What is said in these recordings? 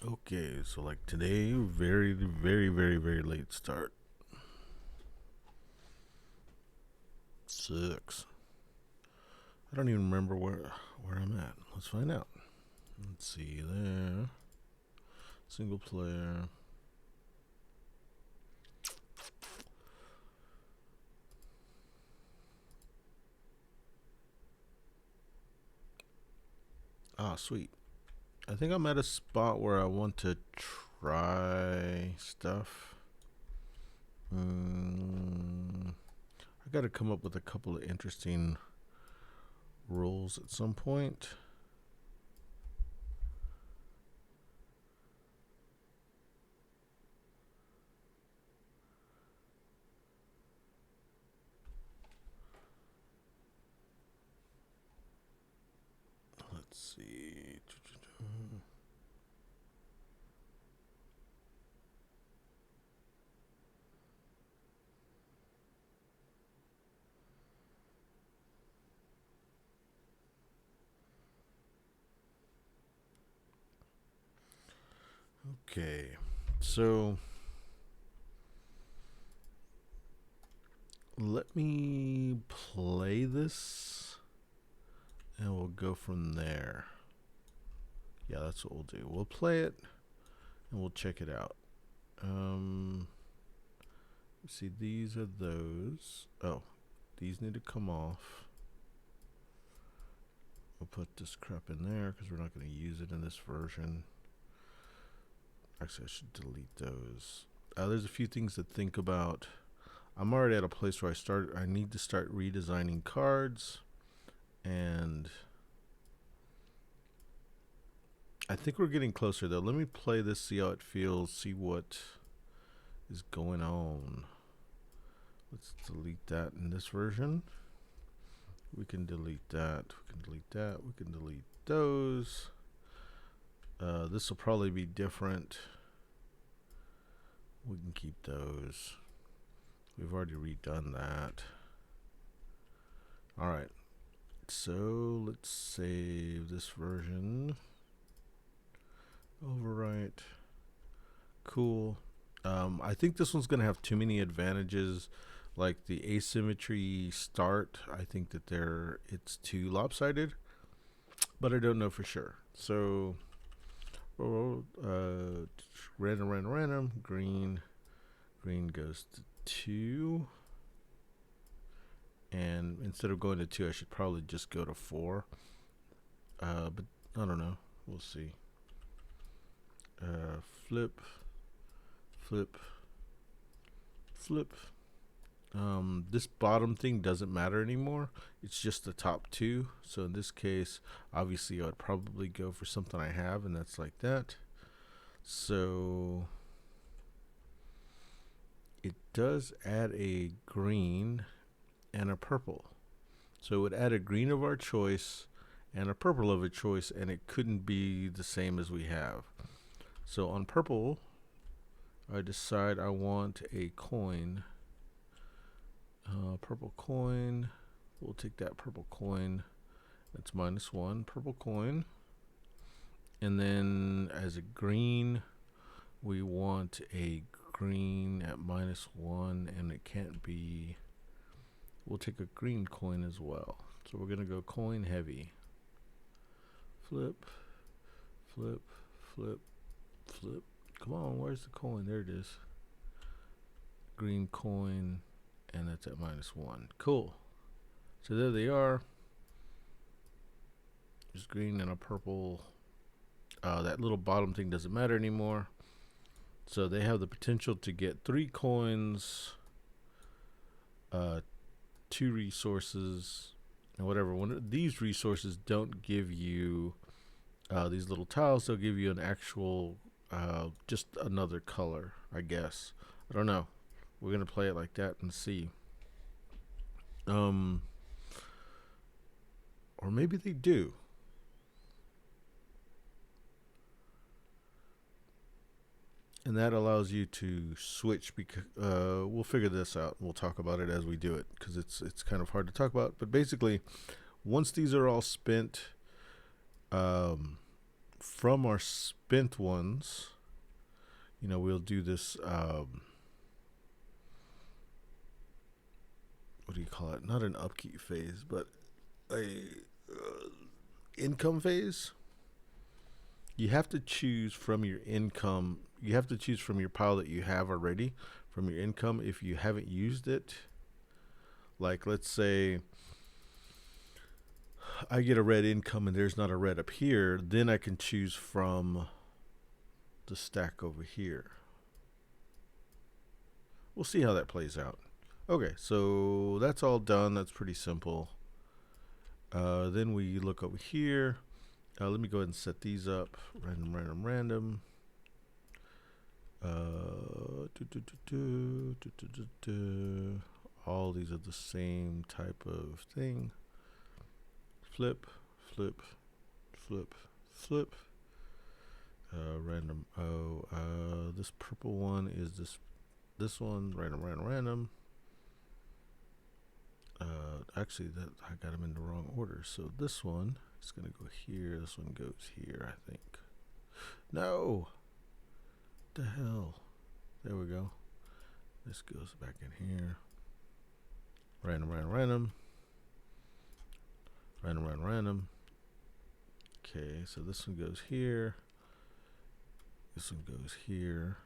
Okay, so like today, very, very, very, very late start. Sucks. I don't even remember where I'm at. Let's find out. Let's see there. Single player. Ah, sweet. I think I'm at a spot where I want to try stuff. I got to come up with a couple of interesting rules at some point. Let's see. Okay, so let me play this and we'll go from there. Yeah, that's what we'll do. We'll play it and we'll check it out. Um, see, these are those. Oh, these need to come off. We'll put this crap in there because we're not going to use it in this version. Actually, I should delete those. There's a few things to think about. I'm already at a place where I need to start redesigning cards, and I think we're getting closer though. Let me play this, see how it feels, see what is going on. Let's delete that in this version. We can delete that. We can delete that. We can delete those. This will probably be different. We can keep those. We've already redone that. All right. So let's save this version. Overwrite. Cool. I think this one's gonna have too many advantages, like the asymmetry start. I think that it's too lopsided, but I don't know for sure. So, random. Green goes to 2, and instead of going to 2, I should probably just go to 4. But I don't know. We'll see. Flip, flip, flip. This bottom thing doesn't matter anymore. It's just the top 2. So in this case, obviously I would probably go for something I have, and that's like that. So it does add a green and a purple. So it would add a green of our choice and a purple of a choice, and it couldn't be the same as we have. So on purple, I decide I want a coin. Purple coin. We'll take that purple coin. That's -1 purple coin. And then as a green, we want a green at -1, and it can't be. We'll take a green coin as well. So we're going to go coin heavy. Flip, flip, flip, flip. Come on, where's the coin? There it is. Green coin, and that's at -1. Cool. So there they are. There's green and a purple. That little bottom thing doesn't matter anymore. So they have the potential to get 3 coins, 2 resources, and whatever. When these resources don't give you these little tiles, they'll give you an actual, just another color, I guess. I don't know. We're going to play it like that and see. Or maybe they do. And that allows you to switch. Because we'll figure this out. We'll talk about it as we do it, because it's kind of hard to talk about. But basically, once these are all spent, from our spent ones, you know, we'll do this, what do you call it? Not an upkeep phase, but a income phase. You have to choose from your income. You have to choose from your pile that you have already, from your income. If you haven't used it, like let's say I get a red income and there's not a red up here, then I can choose from the stack over here. We'll see how that plays out. Okay, so that's all done. That's pretty simple. Then we look over here. Let me go ahead and set these up. Random, random, random. All these are the same type of thing. Flip, flip, flip, flip. Random. This purple one is this one. Random, random, random. Actually, that I got them in the wrong order. So this one is gonna go here. This one goes here, I think. No. The hell. There we go. This goes back in here. Random, random, random. Random, random, random. Okay, so this one goes here. This one goes here.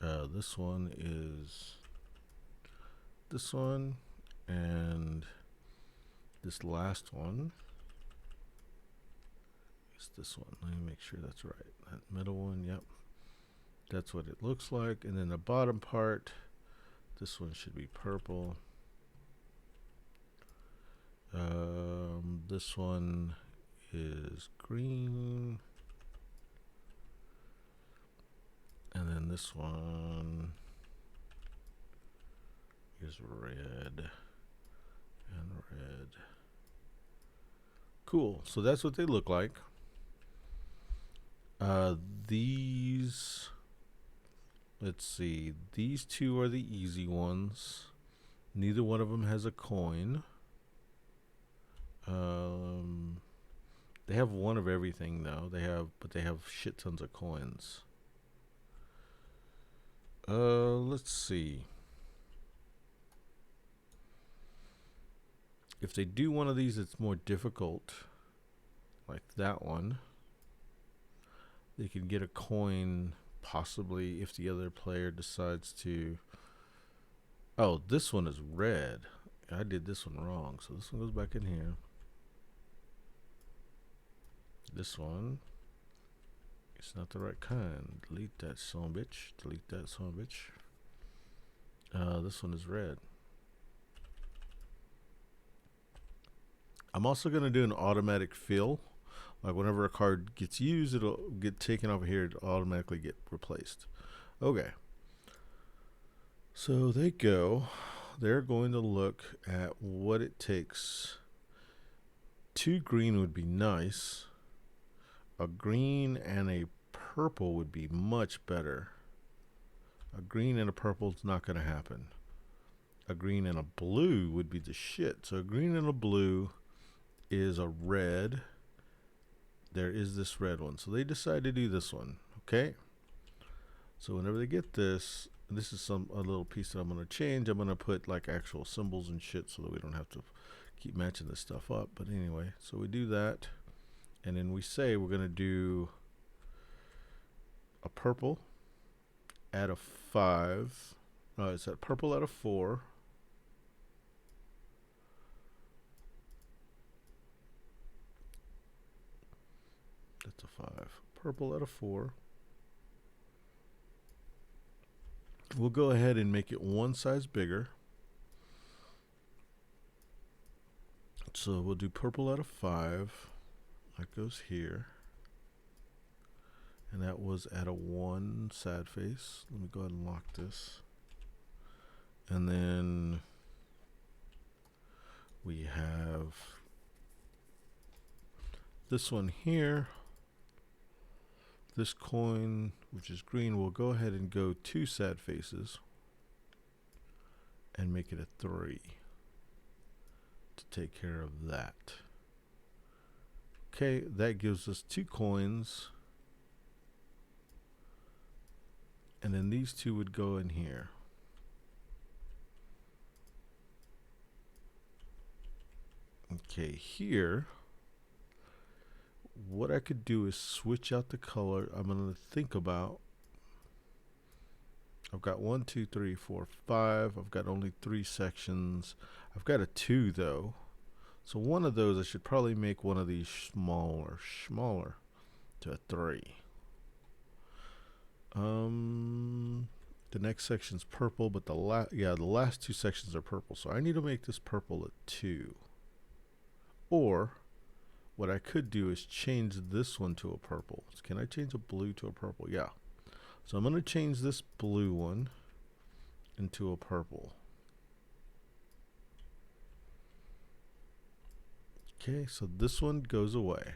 This one is this one, and this last one is this one. Let me make sure that's right. That middle one, yep. That's what it looks like. And then the bottom part, this one should be purple. This one is green. And then this one is red and red. Cool. So that's what they look like. These, let's see, these two are the easy ones. Neither one of them has a coin. They have one of everything though. But they have shit tons of coins. Let's see. If they do one of these that's more difficult, like that one, they can get a coin possibly if the other player decides to. Oh, this one is red. I did this one wrong, so this one goes back in here. This one, it's not the right kind. Delete that son of a bitch. Delete that son of a bitch. This one is red. I'm also going to do an automatic fill. Like whenever a card gets used, it'll get taken over here to automatically get replaced. Okay. So they go. They're going to look at what it takes. 2 green would be nice. A green and a purple would be much better. A green and a purple is not going to happen. A green and a blue would be the shit. So a green and a blue is a red. There is this red one. So they decide to do this one. Okay. So whenever they get this, this is a little piece that I'm going to change. I'm going to put like actual symbols and shit so that we don't have to keep matching this stuff up. But anyway, so we do that. And then we say we're going to do a purple at a 5. It's at purple at a 4. That's a 5. Purple at a 4. We'll go ahead and make it one size bigger. So we'll do purple at a 5. That goes here. And that was at a 1 sad face. Let me go ahead and lock this. And then we have this one here. This coin, which is green, will go ahead and go 2 sad faces and make it a 3 to take care of that. Okay, that gives us 2 coins. And then these 2 would go in here. Okay, here, what I could do is switch out the color. I'm going to think about, I've got 1, 2, 3, 4, 5. I've got only 3 sections. I've got a 2 though. So one of those, I should probably make one of these smaller to a 3. The next section's purple, but the last 2 sections are purple. So I need to make this purple a 2. Or what I could do is change this one to a purple. So can I change a blue to a purple? Yeah. So I'm going to change this blue one into a purple. Okay, so this one goes away.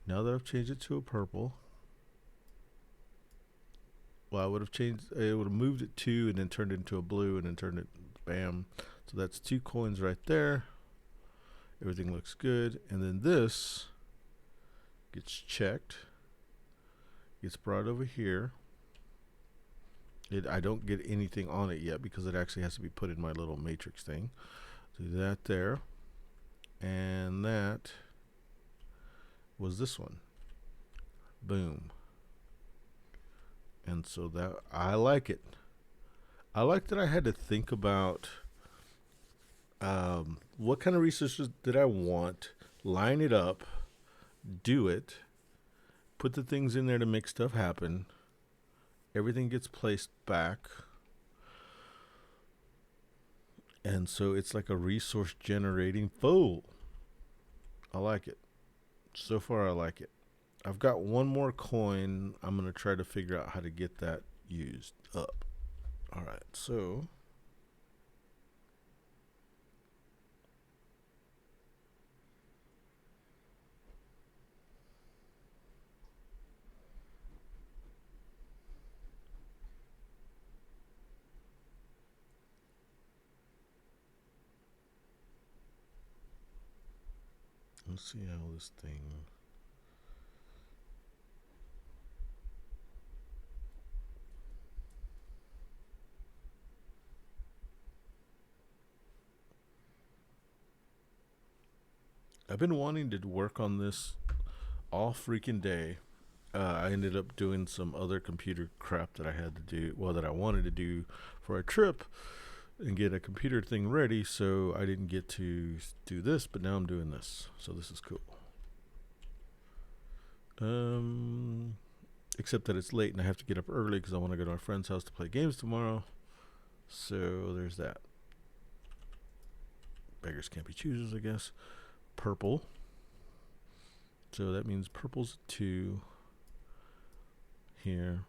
Now that I've changed it to a purple, well, I would have changed, it would have moved it 2 and then turned it into a blue and then turned it, bam. So that's 2 coins right there. Everything looks good. And then this gets checked, gets brought over here. I don't get anything on it yet because it actually has to be put in my little matrix thing. Do that there. And that was this one. Boom. And so that, I like it. I like that I had to think about what kind of resources did I want, line it up, do it, put the things in there to make stuff happen. Everything gets placed back. And so it's like a resource generating fool. I like it. So far, I like it. I've got one more coin. I'm going to try to figure out how to get that used up. All right, so let's see how this thing. I've been wanting to work on this all freaking day. I ended up doing some other computer crap that I had to do, well, that I wanted to do for a trip and get a computer thing ready, so I didn't get to do this, but now I'm doing this, so this is cool. Except that it's late and I have to get up early because I want to go to my friend's house to play games tomorrow, so there's that. Beggars can't be choosers, I guess. Purple, so that means purple's 2 here.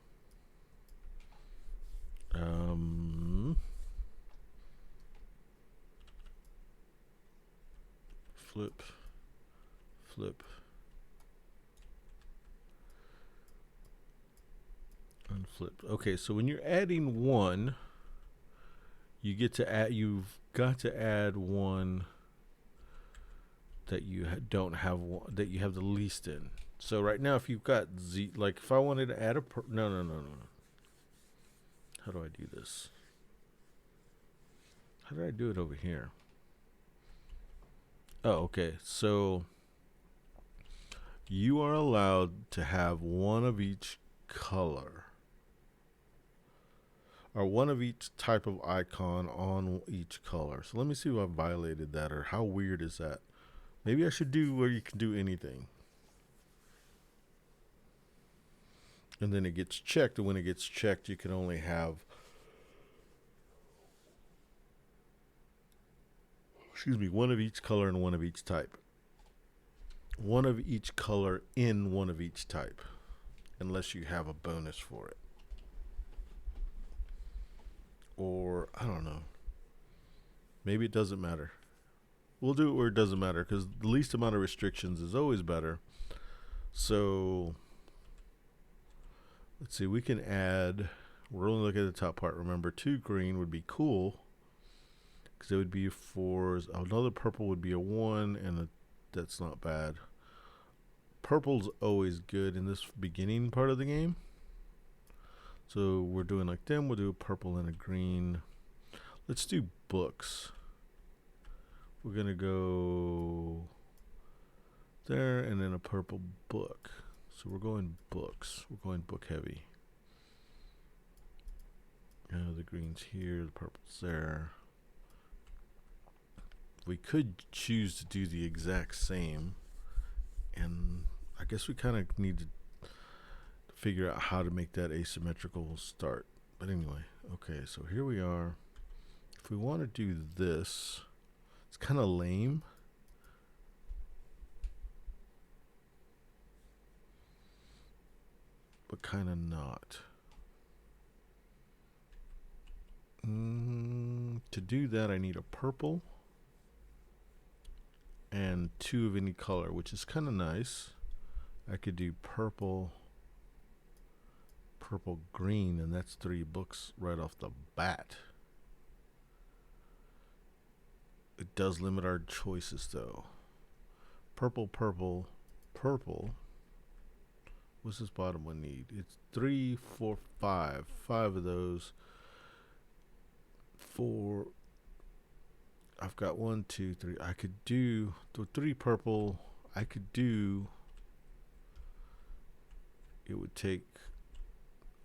Flip, unflip. Okay, so when you're adding 1, you get to add. You've got to add 1 that you don't have, that you have the least in. So right now, if you've got Z, like if I wanted to add a no. How do I do this? How did I do it over here? Oh, okay. So you are allowed to have 1 of each color, or 1 of each type of icon on each color. So let me see if I violated that, or how weird is that? Maybe I should do where you can do anything. And then it gets checked, and when it gets checked, you can only have, excuse me, 1 of each color and 1 of each type. 1 of each color in 1 of each type, unless you have a bonus for it. Or, I don't know. Maybe it doesn't matter. We'll do it where it doesn't matter, because the least amount of restrictions is always better. So let's see, we can add, we're only looking at the top part. Remember, 2 green would be cool, because it would be 4s. Another purple would be a 1, and that's not bad. Purple's always good in this beginning part of the game. So we're doing like them. We'll do a purple and a green. Let's do books. We're going to go there and then a purple book. So we're going books. We're going book heavy. The green's here, the purple's there. We could choose to do the exact same. And I guess we kind of need to figure out how to make that asymmetrical start. But anyway, okay, so here we are. If we want to do this, it's kind of lame. But kind of not. To do that, I need a purple and 2 of any color, which is kind of nice. I could do purple, purple, green, and that's 3 books right off the bat. It does limit our choices, though. Purple, purple, purple. What's this bottom one need? It's 3, 4, 5. 5 of those. 4. I've got 1, 2, 3. I could do the 3 purple. I could do. It would take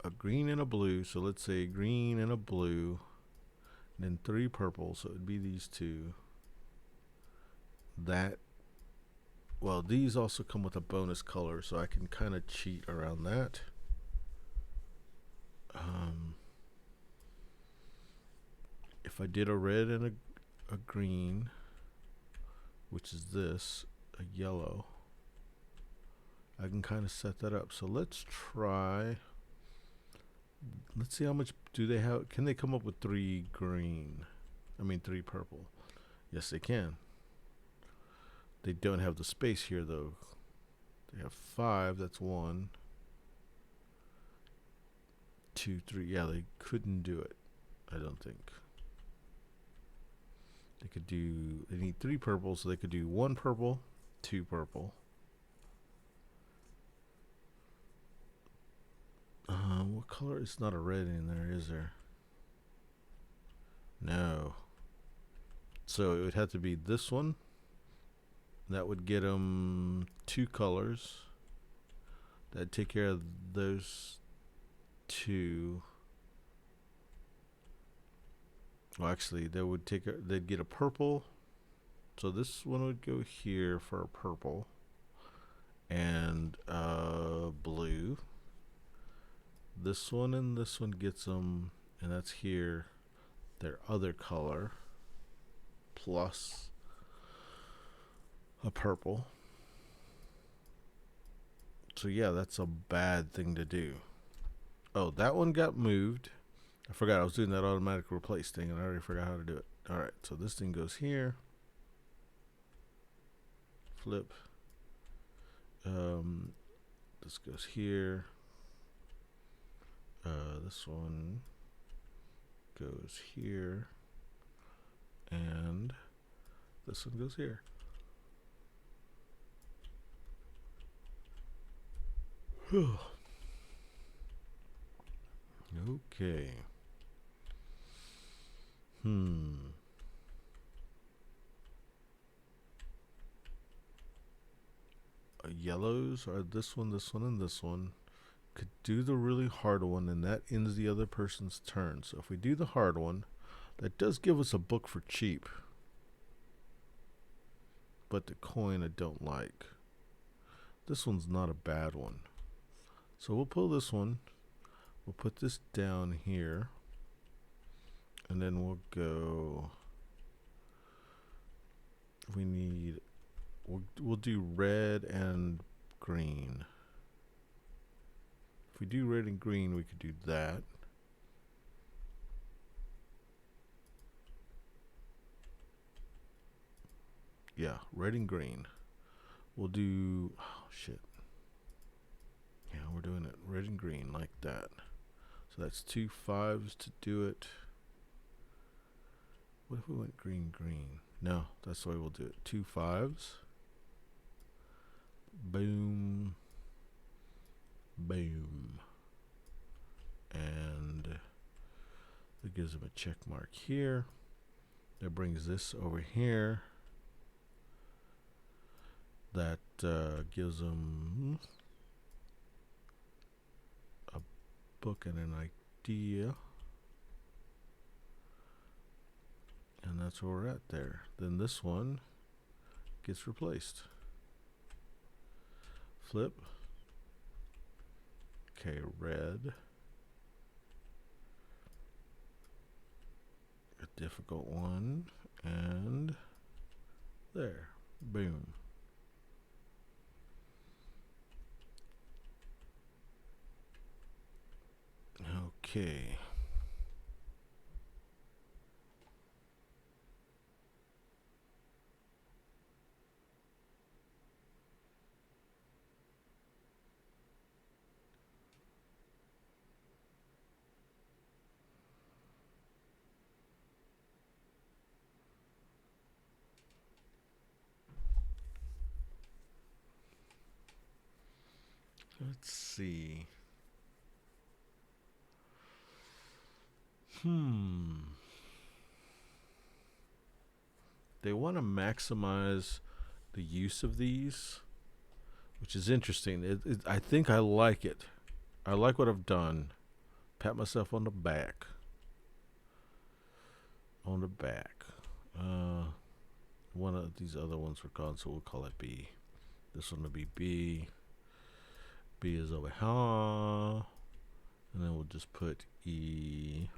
a green and a blue. So let's say green and a blue. And then 3 purple. So it would be these 2. That. Well, these also come with a bonus color, so I can kind of cheat around that. If I did a red and a green, which is this, a yellow, I can kind of set that up. So let's try. Let's see how much do they have. Can they come up with 3 green? I mean 3 purple. Yes, they can. They don't have the space here, though. They have 5. That's 1, 2, 3. Yeah, they couldn't do it. I don't think. They could do. They need 3 purple, so they could do 1 purple, 2 purple. What color? It's not a red in there, is there? No. So it would have to be this one. That would get them 2 colors. That'd take care of those 2. Well, actually, they would they'd get a purple. So this one would go here for a purple. And blue. This one and this one gets them, and that's here, their other color, plus a purple. So yeah, that's a bad thing to do. Oh, that one got moved. I forgot I was doing that automatic replace thing, and I already forgot how to do it. All right, so this thing goes here. Flip. This goes here. This one goes here. And this one goes here. Okay. Yellows are this one, and this one. Could do the really hard one, and that ends the other person's turn. So if we do the hard one, that does give us a book for cheap. But the coin I don't like. This one's not a bad one. So we'll pull this one. We'll put this down here. And then we'll go. We need. We'll do red and green. If we do red and green, we could do that. Yeah, red and green. We'll do. Oh, shit. Yeah, we're doing it red and green like that. So that's 2 5s to do it. What if we went green, green? No, that's the way we'll do it. 2 5s. Boom. Boom. And that gives them a check mark here. That brings this over here. That gives them a book and an idea. And that's where we're at there. Then this one gets replaced. Flip. Okay, red. A difficult one. And there. Boom. Okay. Let's see. They want to maximize the use of these, which is interesting. I think I like it. I like what I've done. Pat myself on the back. On the back. One of these other ones were gone, so we'll call it B. This one will be B. B is over here. And then we'll just put E,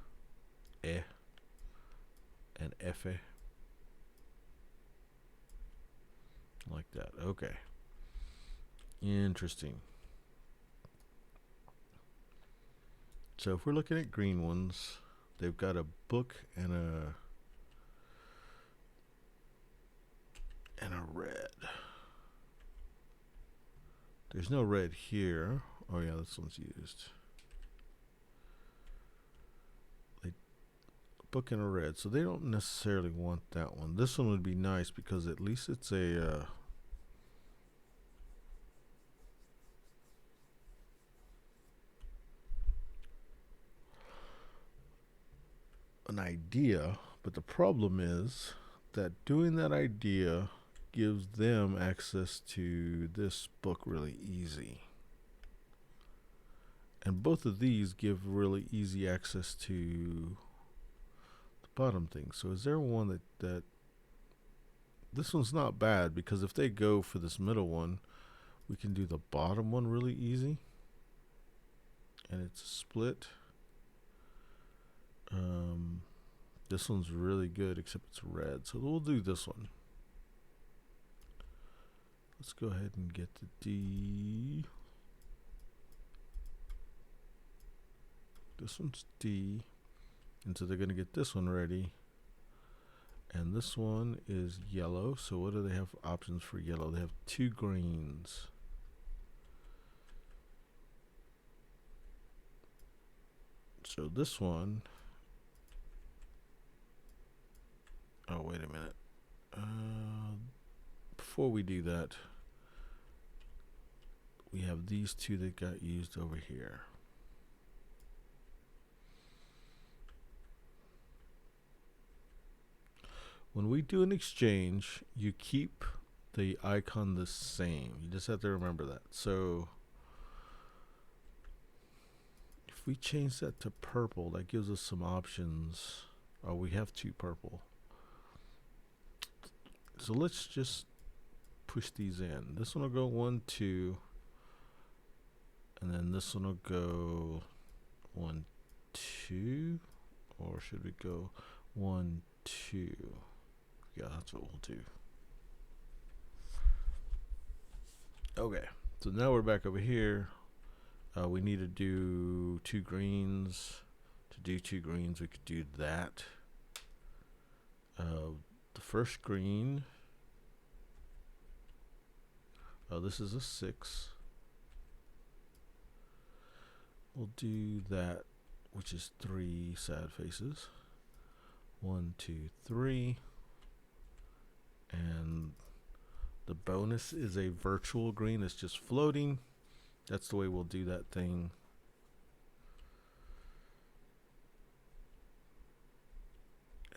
and F. Like that. Okay. Interesting. So if we're looking at green ones, they've got a book and a red. There's no red here. Oh yeah, this one's used. Book and a red, so they don't necessarily want that one. This one would be nice because at least it's a an idea, but the problem is that doing that idea gives them access to this book really easy. And both of these give really easy access to the bottom thing. So is there one that this one's not bad, because if they go for this middle one, we can do the bottom one really easy. And it's split. This one's really good, except it's red. So we'll do this one. Let's go ahead and get the D. This one's D. And so they're going to get this one ready. And this one is yellow. So what do they have options for yellow? They have 2 greens. So this one. Oh, wait a minute. Before we do that, we have these 2 that got used over here. When we do an exchange, you keep the icon the same. You just have to remember that. So if we change that to purple, that gives us some options. Oh, we have 2 purple. So let's just push these in. This one will go 1, 2. And then this one will go 1, 2. Or should we go 1, 2? Yeah, that's what we'll do. Okay, so now we're back over here. We need to do 2 greens. To do 2 greens, we could do that. The first green. This is a 6. We'll do that, which is 3 sad faces. 1, 2, 3. And the bonus is a virtual green. It's just floating. That's the way we'll do that thing.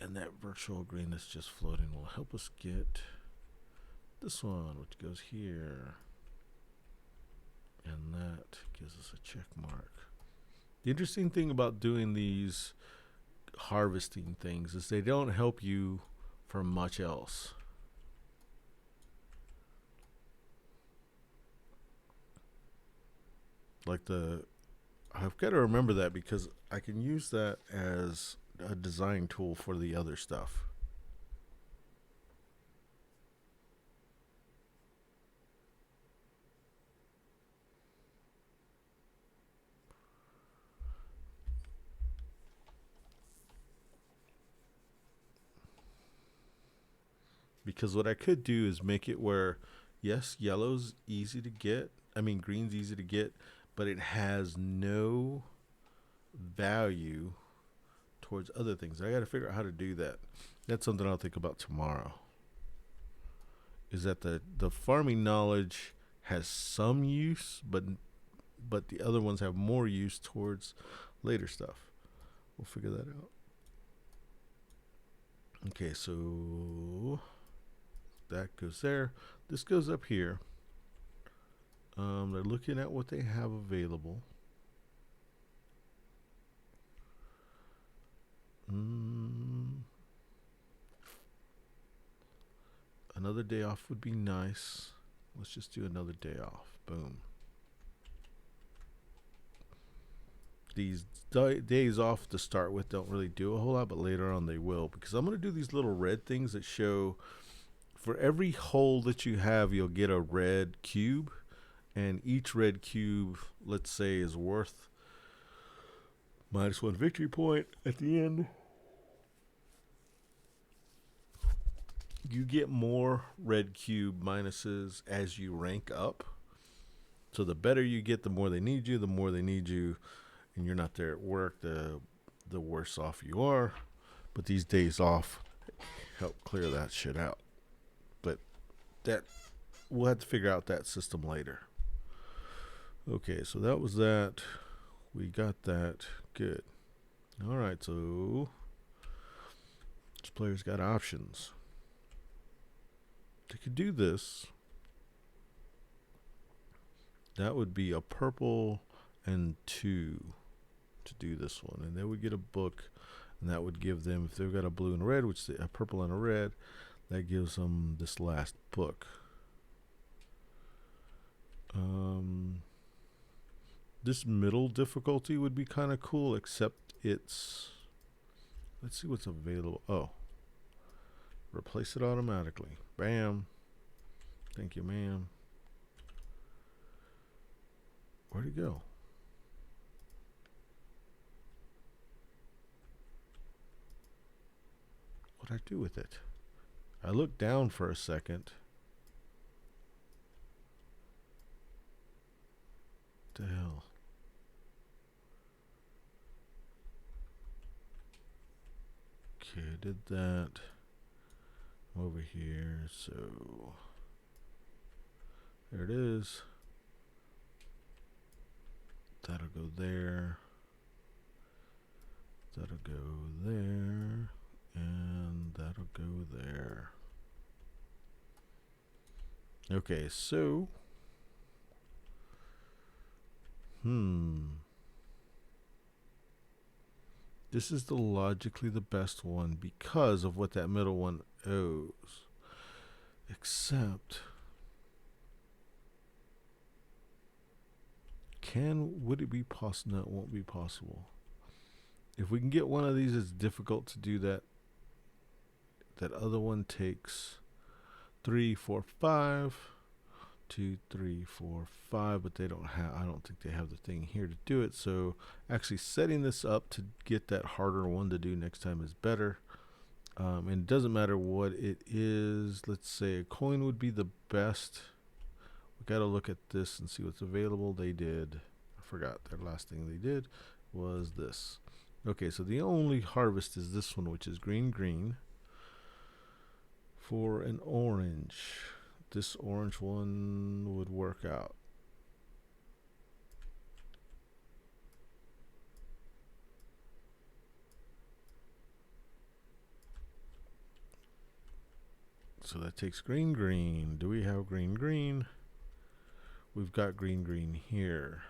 And that virtual green that's just floating will help us get this one, which goes here. And that gives us a check mark. The interesting thing about doing these harvesting things is they don't help you for much else. Like I've got to remember that because I can use that as a design tool for the other stuff. Because what I could do is make it where, yes, yellow's easy to get. I mean, green's easy to get, but it has no value towards other things. I got to figure out how to do that. That's something I'll think about tomorrow. Is that the farming knowledge has some use, but the other ones have more use towards later stuff. We'll figure that out. Okay, so that goes there. This goes up here. They're looking at what they have available. Another day off would be nice. Let's just do another day off. Boom. These days off to start with don't really do a whole lot, but later on they will, because I'm going to do these little red things that show for every hole that you have, you'll get a red cube, and each red cube, let's say, is worth -1 victory point at the end. You get more red cube minuses as you rank up. So the better you get, the more they need you. The more they need you, and you're not there at work, the worse off you are. But these days off help clear that shit out. But that we'll have to figure out that system later. Okay, so that was that. We got that. Good. All right, so this player's got options. They could do this. That would be a purple and 2 to do this one. And they would get a book, and that would give them, if they've got a blue and a red, which is a purple and a red, that gives them this last book. This middle difficulty would be kind of cool, except it's, let's see what's available. Oh, replace it automatically. Bam. Thank you, ma'am. Where'd it go? What'd I do with it? I looked down for a second. What the hell? Okay, I did that. Over here, so there it is. That'll go there. That'll go there. And that'll go there. Okay, so this is logically the best one because of what that middle one owes. Except, would it be possible? No, it won't be possible. If we can get one of these, it's difficult to do that. That other one takes 3, 4, 5. 2, 3, 4, 5, but they don't have, I don't think they have the thing here to do it. So actually setting this up to get that harder one to do next time is better. And it doesn't matter what it is. Let's say a coin would be the best. We got to look at this and see what's available. They did, I forgot their last thing they did was this. Okay, so the only harvest is this one, which is green, green. For an orange, this orange one would work out. So that takes green, green. Do we have green, green? We've got green, green here.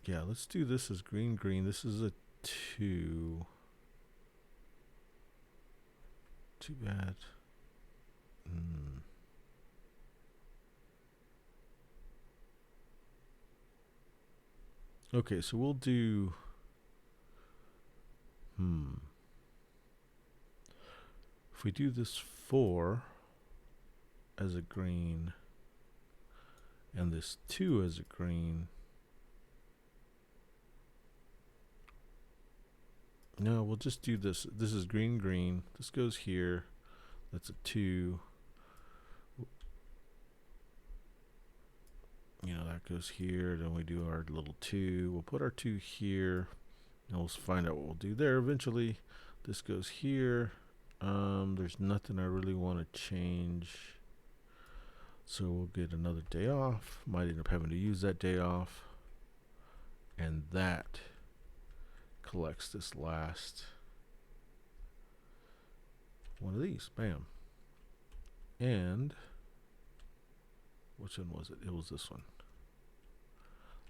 Yeah, let's do this as green, green. This is a 2. Too bad. Okay, so we'll do. If we do this 4 as a green and this 2 as a green. No, we'll just do this. This is green, green. This goes here. That's a 2. You know, that goes here. Then we do our little 2. We'll put our 2 here. And we'll find out what we'll do there eventually. This goes here. There's nothing I really want to change. So we'll get another day off. Might end up having to use that day off. And that collects this last one of these. Bam. And which one was it? It was this one.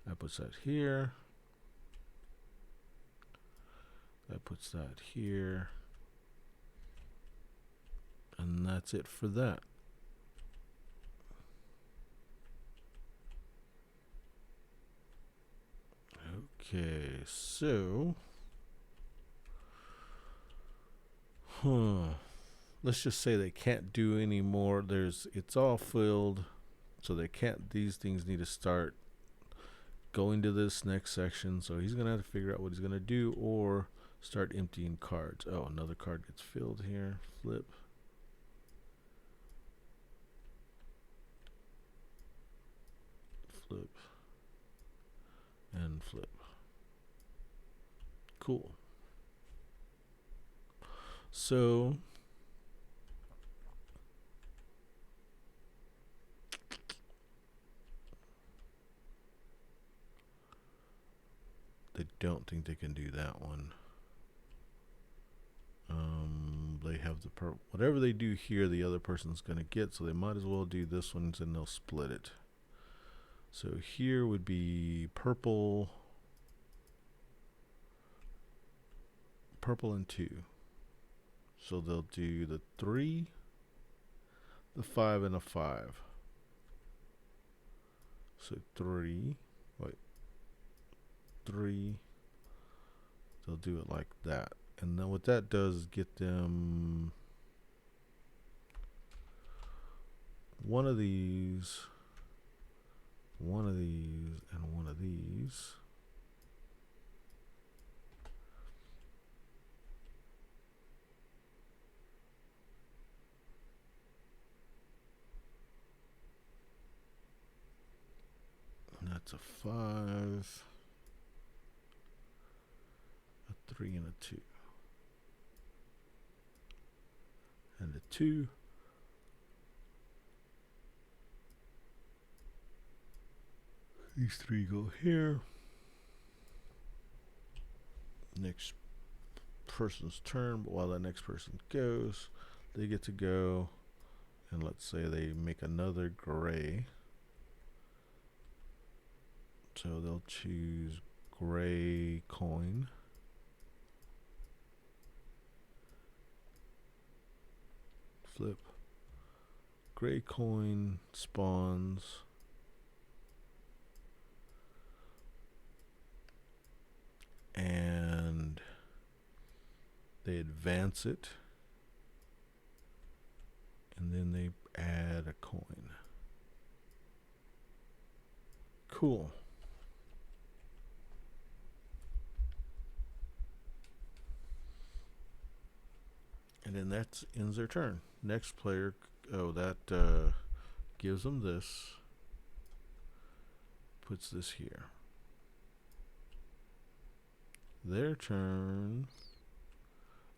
That puts that here. That puts that here. And that's it for that. Okay, so let's just say they can't do any more. It's all filled, so they can't. These things need to start going to this next section. So he's gonna have to figure out what he's gonna do, or start emptying cards. Oh, another card gets filled here. Flip. Flip. And flip. Cool. So they don't think they can do that one. They have the whatever they do here, the other person's gonna get, so they might as well do this one, and they'll split it. So here would be purple and 2. So they'll do the 3, the 5, and a 5. So 3. They'll do it like that. And then what that does is get them one of these, and one of these. And that's a 5, a 3, and a 2. And a 2. These 3 go here. Next person's turn, but while that next person goes, they get to go, and let's say they make another gray. So they'll choose gray coin. Flip. Gray coin spawns. And they advance it. And then they add a coin. Cool. And then that ends their turn. Next player, that gives them this. Puts this here. Their turn.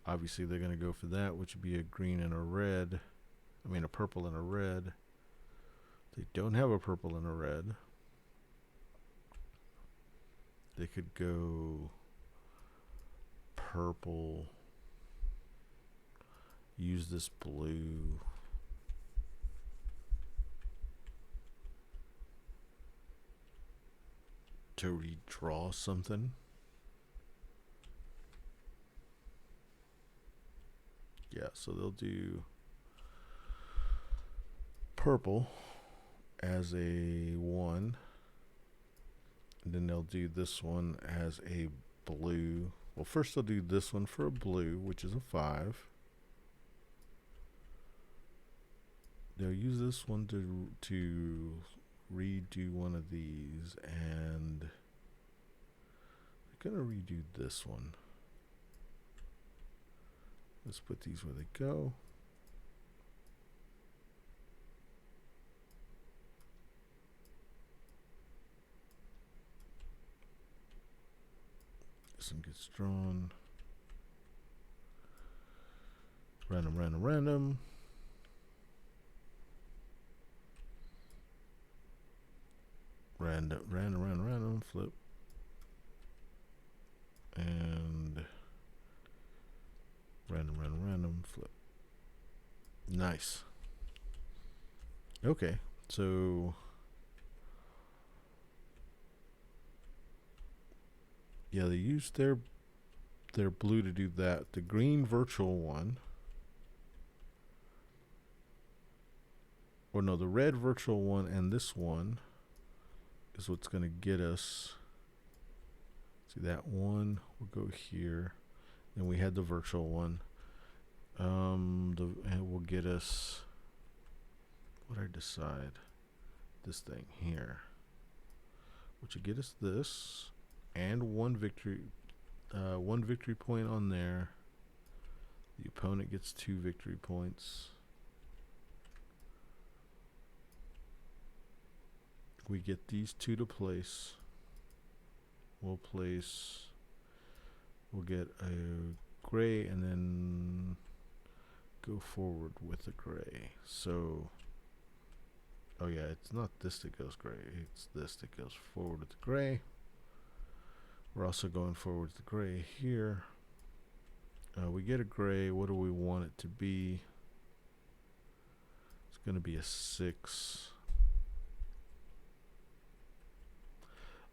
Obviously, they're going to go for that, which would be a green and a red. I mean, a purple and a red. They don't have a purple and a red. They could go purple. Use this blue. To redraw something. Yeah, so they'll do purple as a 1. And then they'll do this one as a blue. Well, first they'll do this one for a blue, which is a 5. They'll use this one to redo one of these, and they're gonna redo this one. Let's put these where they go. This one gets drawn. Random, random, random. Random, random, random, random, flip. And random, random, random, flip. Nice. Okay, so yeah, they used their blue to do that. The green virtual one. Or no, the red virtual one and this one is what's going to get us. See, that one will go here. Then we had the virtual one. And will get us, what did I decide? This thing here. Which will get us this. And one victory point on there. The opponent gets 2 victory points. We get these 2 to place. We'll get a gray and then go forward with the gray. So, oh yeah, it's not this that goes gray, it's this that goes forward with the gray. We're also going forward with the gray here. We get a gray. What do we want it to be? It's going to be a 6.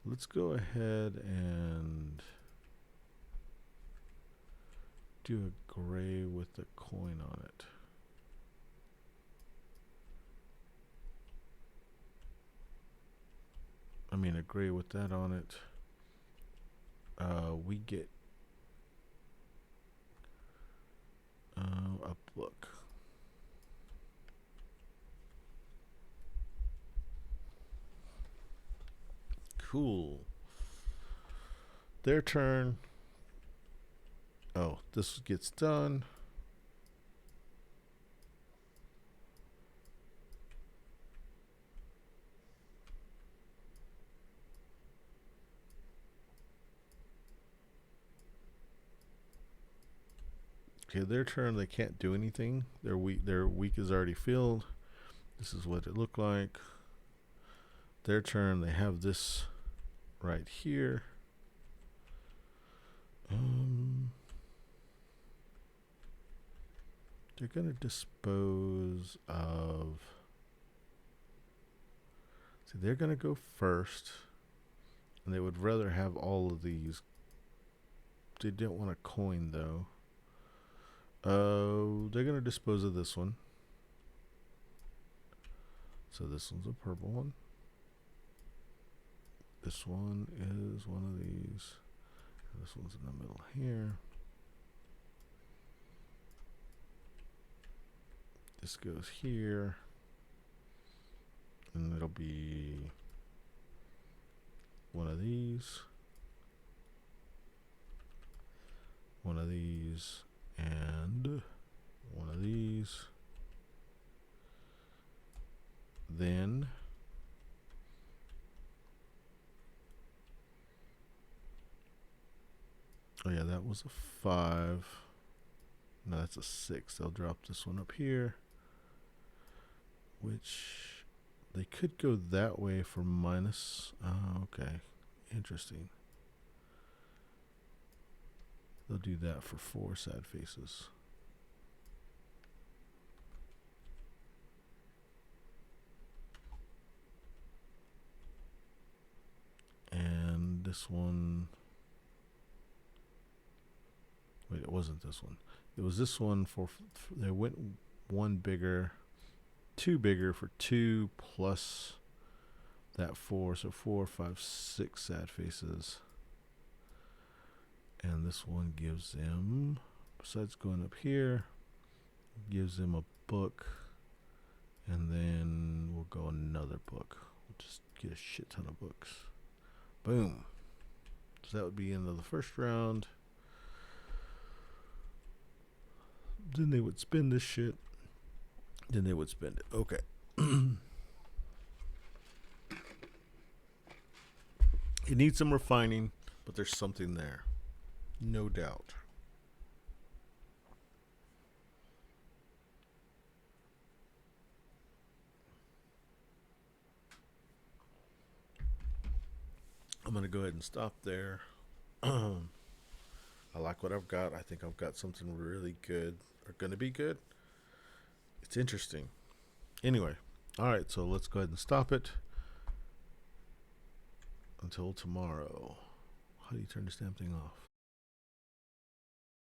Let's go ahead and do a gray with a coin on it. I mean, a gray with that on it. We get up, look. Cool. Their turn. Oh, this gets done. Okay, their turn. They can't do anything. Their week is already filled. This is what it looked like. Their turn. They have this right here. They're gonna dispose of. See, they're gonna go first, and they would rather have all of these. They didn't want a coin though. They're gonna dispose of this one. So this one's a purple one. This one is one of these. This one's in the middle here. This goes here. And it'll be one of these. One of these. And one of these. Then Oh yeah, that was a 5. No, that's a 6. They'll drop this one up here, which they could go that way for minus. Okay, interesting. They'll do that for 4 sad faces. And this one. Wait, it wasn't this one. It was this one for they went one bigger, 2 bigger for 2 plus that 4. So 4, 5, 6 sad faces. And this one gives them, besides going up here, gives them a book. And then we'll go another book. We'll just get a shit ton of books. Boom. So that would be end of the first round. Then they would spend this shit. Then they would spend it. Okay. It needs some refining, but there's something there. No doubt. I'm going to go ahead and stop there. I like what I've got. I think I've got something really good, or going to be good. It's interesting. Anyway, all right, so let's go ahead and stop it until tomorrow. How do you turn this damn thing off?